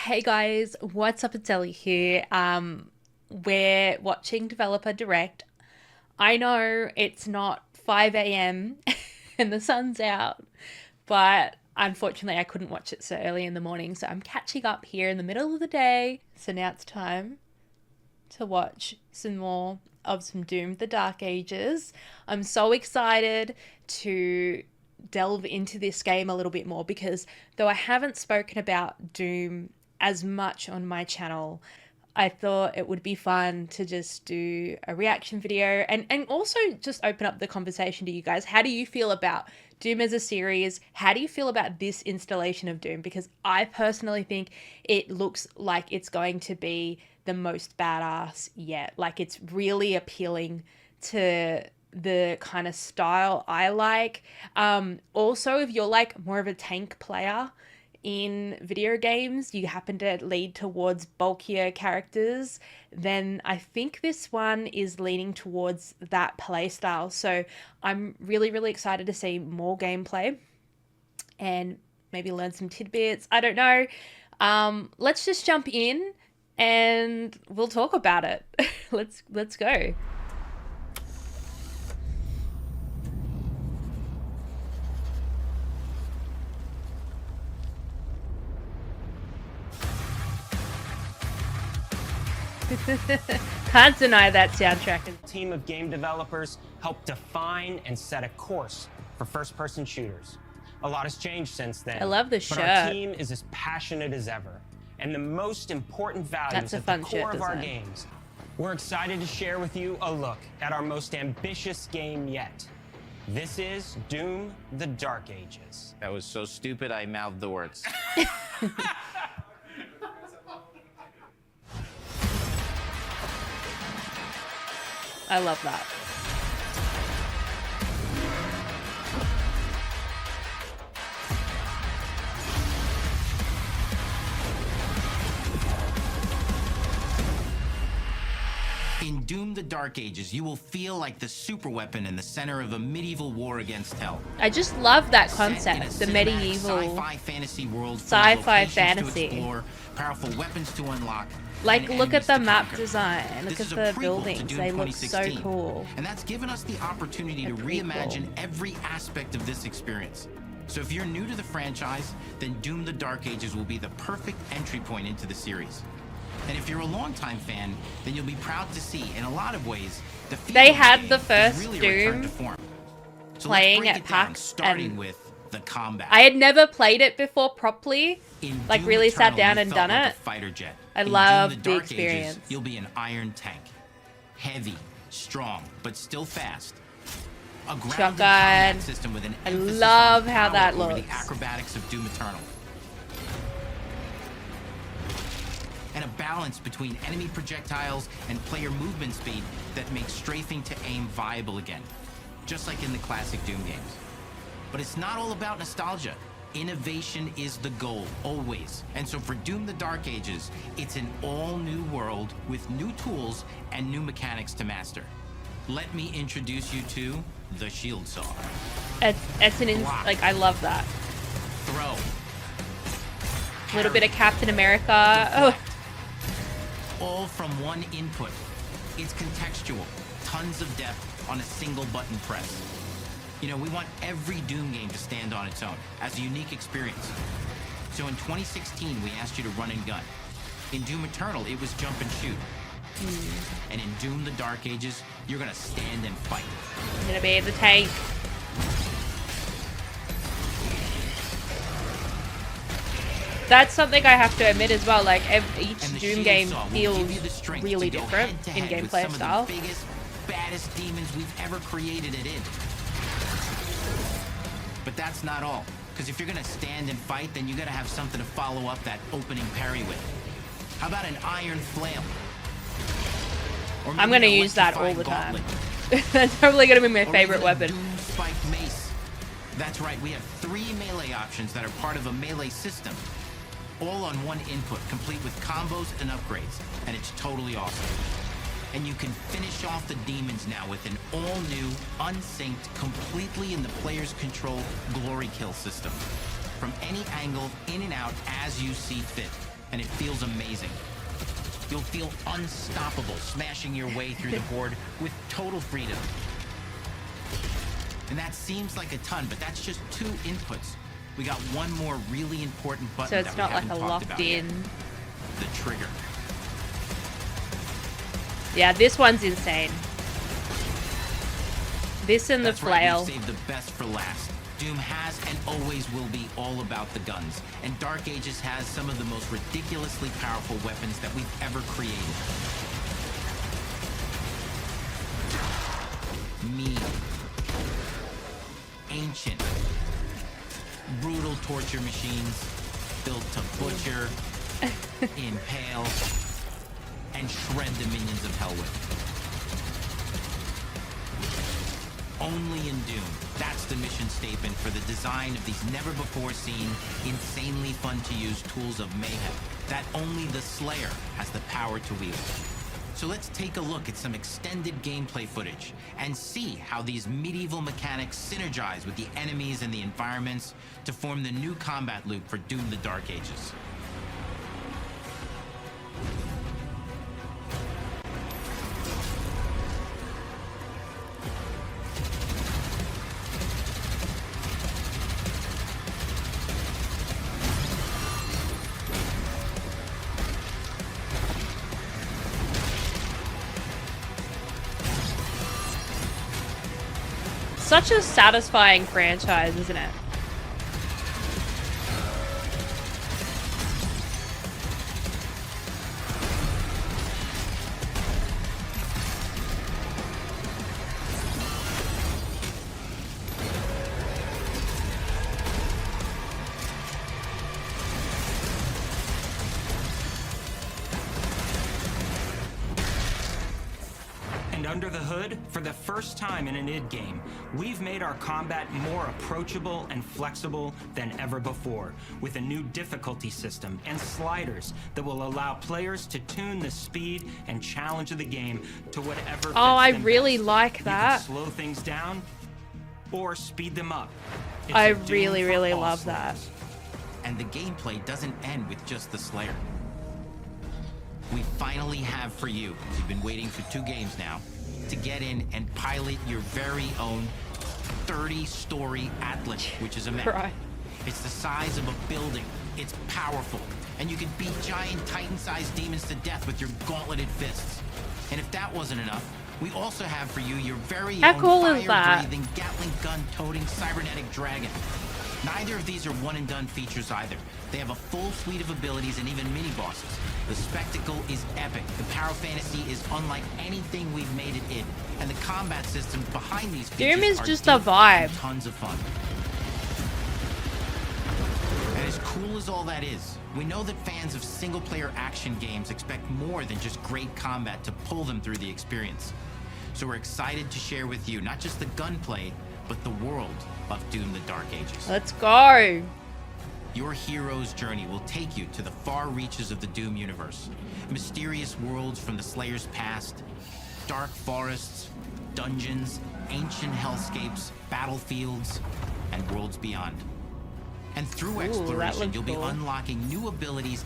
Hey guys, what's up? It's Ellie here. We're watching Developer Direct. I know it's not 5 a.m. and the sun's out, but unfortunately I couldn't watch it so early in the morning, so I'm catching up here in the middle of the day. So now it's time to watch some more of some Doom the Dark Ages. I'm so excited to delve into this game a little bit more because though I haven't spoken about Doom as much on my channel, I thought it would be fun to just do a reaction video and also just open up the conversation to you guys. How do you feel about Doom as a series? How do you feel about this installation of Doom? Because I personally think it looks like it's going to be the most badass yet. Like, it's really appealing to the kind of style I like. Also, if you're like more of a tank player in video games, you happen to lead towards bulkier characters, then I think this one is leaning towards that play style. So I'm really, really excited to see more gameplay and maybe learn some tidbits. I don't know. Let's just jump in and we'll talk about it. Let's go. Can't deny that soundtrack. Team of game developers helped define and set a course for first-person shooters. A lot has changed since then. I love the but shirt. our team is as passionate as ever, and the most important values at the core of our games. We're excited to share with you a look at our most ambitious game yet. This is Doom: The Dark Ages. That was so stupid I mouthed the words. I love that. In Doom: The Dark Ages, you will feel like the superweapon in the center of a medieval war against hell. I just love that Set in a concept, the cinematic medieval sci-fi fantasy world, full of sci-fi locations fantasy. to explore, powerful weapons to unlock. Like, and look at enemies the to map conquer. design. Look This at is a the prequel to buildings. Doom They look so 2016, cool. And that's given us the opportunity to prequel. reimagine every aspect of this experience. So if you're new to the franchise, then Doom: The Dark Ages will be the perfect entry point into the series. And if you're a longtime fan, then you'll be proud to see, in a lot of ways, the feel They of had game the is first really a return Doom to form. So playing let's break at it down, PAX, starting and with the combat. I had never played it before properly, In like Doom really sat Eternal, down you and felt done like it. a fighter jet. I In Doom: love The the Dark experience. Ages, you'll be an iron tank, heavy, strong, but still fast. A grounded Shotgun. combat system with an I emphasis love on how power that over looks. the acrobatics of Doom Eternal. And a balance between enemy projectiles and player movement speed that makes strafing to aim viable again, just like in the classic Doom games. But it's not all about nostalgia. Innovation is the goal, always. And so for Doom: The Dark Ages, it's an all-new world with new tools and new mechanics to master. Let me introduce you to the Shield Saw. Like, I love that. Throw. A little bit of Captain America. Oh, All from one input. It's contextual, tons of depth on a single button press. You know, we want every Doom game to stand on its own as a unique experience. So in 2016, we asked you to run and gun. In Doom Eternal, it was jump and shoot. And in Doom: The Dark Ages, you're gonna stand and fight. I'm gonna be the tank. That's something I have to admit as well. Like, each And the Doom Shield game Saw will feels give you the strength really to go different head to in head with gameplay some style. of the biggest, baddest demons we've ever created at id. But that's not all. Because if you're gonna stand and fight, then you gotta have something to follow up that opening parry with. How about an iron flail? Or I'm maybe gonna an use that all the electrifying time. gauntlet. That's probably gonna be my Or favorite even a weapon. Doom Spike Mace. That's right, we have 3 melee options that are part of a melee system. All on one input, complete with combos and upgrades. And it's totally awesome. And you can finish off the demons now with an all-new, unsynced, completely in the player's control glory kill system. From any angle, in and out, as you see fit. and it feels amazing. You'll feel unstoppable smashing your way through the board with total freedom. And that seems like a ton, but that's just 2 inputs. We got one more really important button. So it's not like a locked-in. The trigger. Yeah, this one's insane. This and the flail. Right, we've saved the best for last. Doom has and always will be all about the guns, and Dark Ages has some of the most ridiculously powerful weapons that we've ever created. Mean, ancient, brutal torture machines built to butcher, impale, and shred the minions of hell with. Only in Doom. That's the mission statement for the design of these never-before-seen, insanely fun-to-use tools of mayhem that only the Slayer has the power to wield. So let's take a look at some extended gameplay footage and see how these medieval mechanics synergize with the enemies and the environments to form the new combat loop for Doom: The Dark Ages. Such a satisfying franchise, isn't it? Under the hood, for the first time in an id game, we've made our combat more approachable and flexible than ever before, with a new difficulty system and sliders that will allow players to tune the speed and challenge of the game to whatever fits I them really best. like that. You can slow things down or speed them up. It's I a Doom really, for really all love that. slayers. And the gameplay doesn't end with just the Slayer. We finally have for you, you've been waiting for 2 games now, to get in and pilot your very own 30-story Atlas, which is a mech. Right. It's the size of a building. It's powerful. And you can beat giant Titan-sized demons to death with your gauntleted fists. And if that wasn't enough, we also have for you your very How own cool is that? fire-breathing, Gatling gun-toting cybernetic dragon. Neither of these are one-and-done features either. They have a full suite of abilities and even mini-bosses. The spectacle is epic. The power fantasy is unlike anything we've made it in. And the combat systems behind these features Doom is are just a deep vibe. and tons of fun. And as cool as all that is, we know that fans of single-player action games expect more than just great combat to pull them through the experience. So we're excited to share with you not just the gunplay, but the world of Doom: The Dark Ages. Let's go. Your hero's journey will take you to the far reaches of the Doom universe. Mysterious worlds from the Slayer's past, dark forests, dungeons, ancient hellscapes, battlefields, and worlds beyond. And through exploration, you'll be unlocking new abilities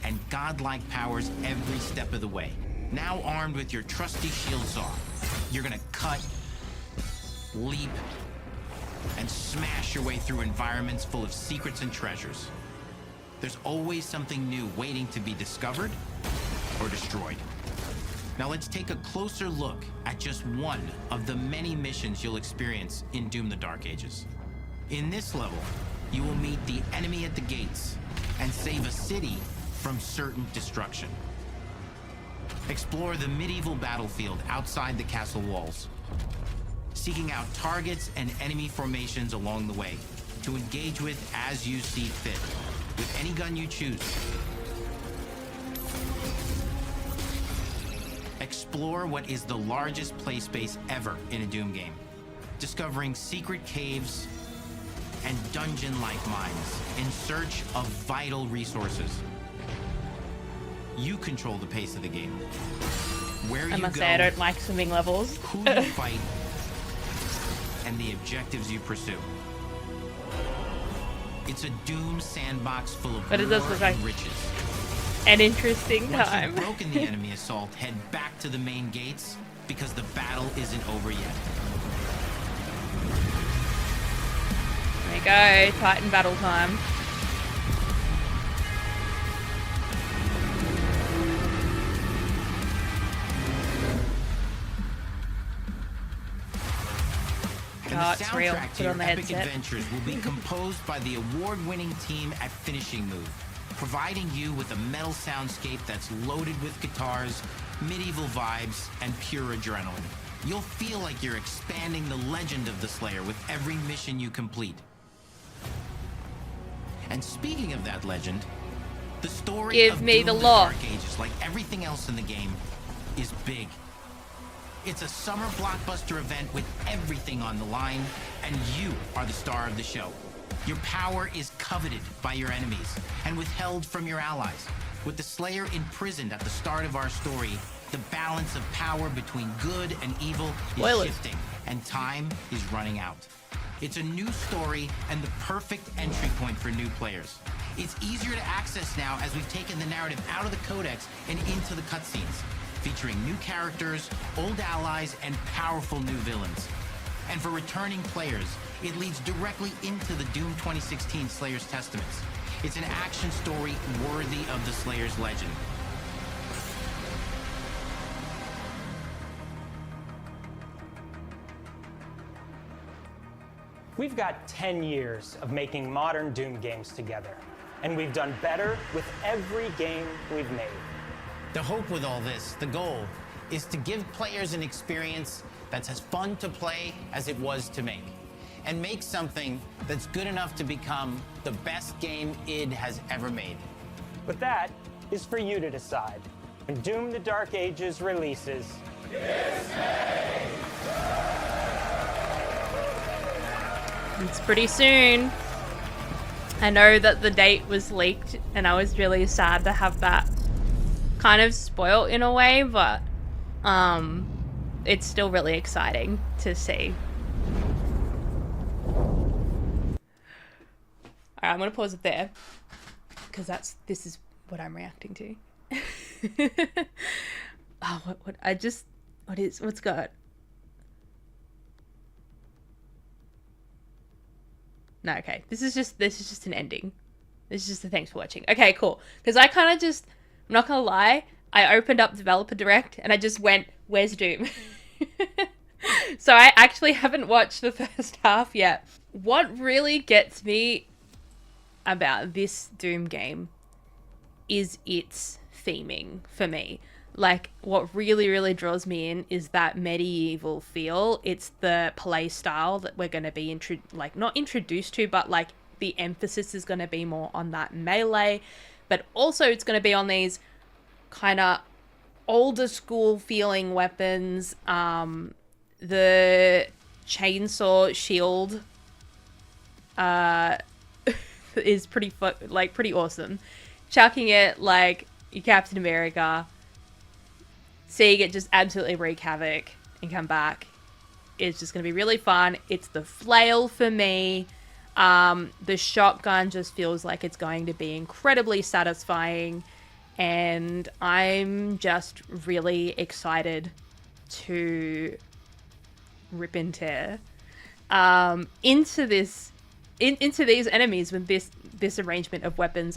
and godlike powers every step of the way. Now armed with your trusty shield saw, you're gonna cut, leap, and smash your way through environments full of secrets and treasures. There's always something new waiting to be discovered or destroyed. Now let's take a closer look at just one of the many missions you'll experience in Doom: The Dark Ages. In this level, you will meet the enemy at the gates and save a city from certain destruction. Explore the medieval battlefield outside the castle walls, seeking out targets and enemy formations along the way to engage with as you see fit, with any gun you choose. Explore what is the largest play space ever in a Doom game, discovering secret caves and dungeon-like mines in search of vital resources. You control the pace of the game. Where you go, I must say I don't like swimming levels. who you fight, and the objectives you pursue. It's a Doom sandbox full of But it does war look like and riches. an interesting Once time. you've broken the enemy assault, head back to the main gates because the battle isn't over yet. There you go, Titan battle time. And it's real. soundtrack to Put your on the epic headset. adventures will be composed by the award-winning team at Finishing Move, providing you with a metal soundscape that's loaded with guitars, medieval vibes, and pure adrenaline. You'll feel like you're expanding the legend of the Slayer with every mission you complete. And speaking of that legend, the story Give of me Doom the the law. Dark Ages, like everything else in the game, is big. It's a summer blockbuster event with everything on the line, and you are the star of the show. Your power is coveted by your enemies and withheld from your allies. With the Slayer imprisoned at the start of our story, the balance of power between good and evil is shifting, and time is running out. It's a new story and the perfect entry point for new players. It's easier to access now as we've taken the narrative out of the codex and into the cutscenes, featuring new characters, old allies, and powerful new villains. And for returning players, it leads directly into the Doom 2016 Slayer's Testaments. It's an action story worthy of the Slayer's legend. We've got 10 years of making modern Doom games together, and we've done better with every game we've made. The hope with all this, the goal, is to give players an experience that's as fun to play as it was to make, and make something that's good enough to become the best game id has ever made. But that is for you to decide. When Doom the Dark Ages releases, It's pretty soon. I know that the date was leaked, and I was really sad to have that kind of spoiled in a way, but it's still really exciting to see. Alright, I'm gonna pause it there because this is what I'm reacting to. Oh, what's got? No, okay. This is just an ending. This is just a thanks for watching. Okay, cool. Because I kind of just, I'm not gonna lie, I opened up Developer Direct and I just went, where's Doom? So I actually haven't watched the first half yet. What really gets me about this Doom game is its theming for me. Like, what really, really draws me in is that medieval feel. It's the play style that we're going to be, not introduced to, but, like, the emphasis is going to be more on that melee. But also it's going to be on these kind of older school feeling weapons. The chainsaw shield is pretty awesome. Chucking it like your Captain America, seeing it just absolutely wreak havoc and come back is just going to be really fun. It's the flail for me. The shotgun just feels like it's going to be incredibly satisfying, and I'm just really excited to rip and tear into these enemies with this arrangement of weapons.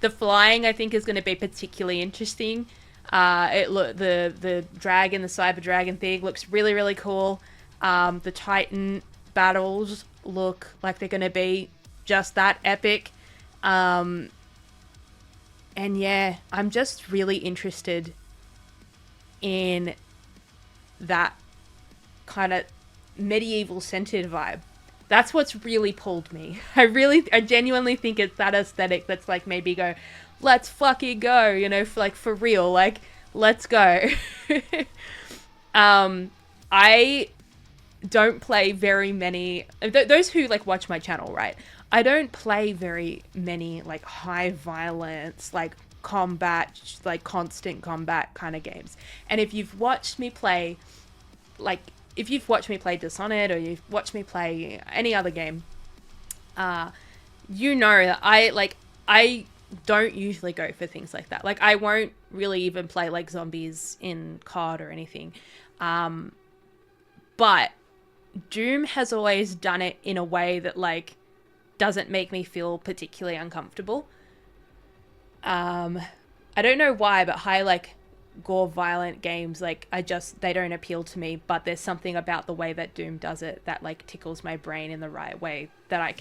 The flying, I think, is going to be particularly interesting. The dragon, the cyber dragon thing looks really, really cool. The Titan battles look like they're going to be just that epic. And yeah, I'm just really interested in that kind of medieval centered vibe. That's what's really pulled me. I genuinely think it's that aesthetic that's like made me go, let's fucking go, for real, like, let's go. I don't play very many, those who like watch my channel, right? I don't play very many like high violence, like combat, like constant combat kind of games. And if you've watched me play, Dishonored, or you've watched me play any other game, you know that I don't usually go for things like that. Like, I won't really even play like zombies in COD or anything. But Doom has always done it in a way that like doesn't make me feel particularly uncomfortable. I don't know why, but high like gore violent games, like they don't appeal to me, but there's something about the way that Doom does it that like tickles my brain in the right way that I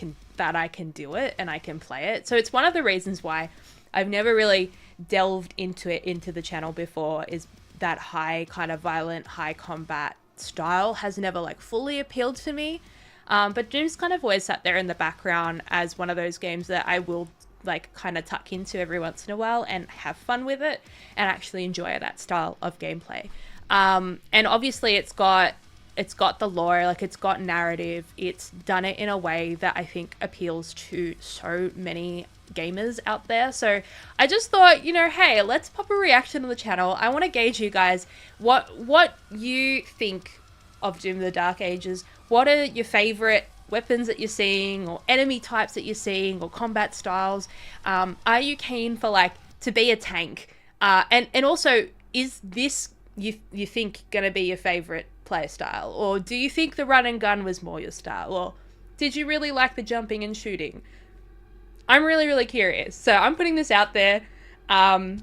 can do it and I can play it. So it's one of the reasons why I've never really delved into the channel before, is that high kind of violent, high combat style has never like fully appealed to me. But Doom's kind of always sat there in the background as one of those games that I will like kind of tuck into every once in a while and have fun with it and actually enjoy that style of gameplay. And obviously it's got the lore, like it's got narrative, it's done it in a way that I think appeals to so many gamers out there. So I just thought, you know, hey, let's pop a reaction on the channel. I want to gauge you guys what you think of Doom the Dark Ages. What are your favorite weapons that you're seeing, or enemy types that you're seeing, or combat styles? Are you keen for like to be a tank? And also, is this you think gonna be your favorite play style, or do you think the run and gun was more your style, or did you really like the jumping and shooting? I'm really, really curious. So I'm putting this out there. Yeah,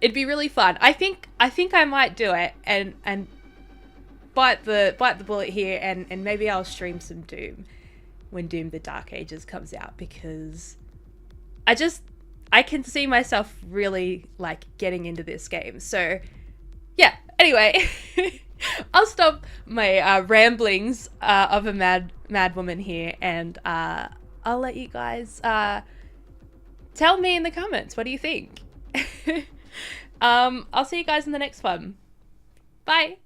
it'd be really fun. I think I might do it and bite the bullet here, and maybe I'll stream some Doom when Doom the Dark Ages comes out, because I can see myself really like getting into this game. So yeah, anyway, I'll stop my ramblings of a mad woman here, and I'll let you guys tell me in the comments, what do you think? I'll see you guys in the next one. Bye.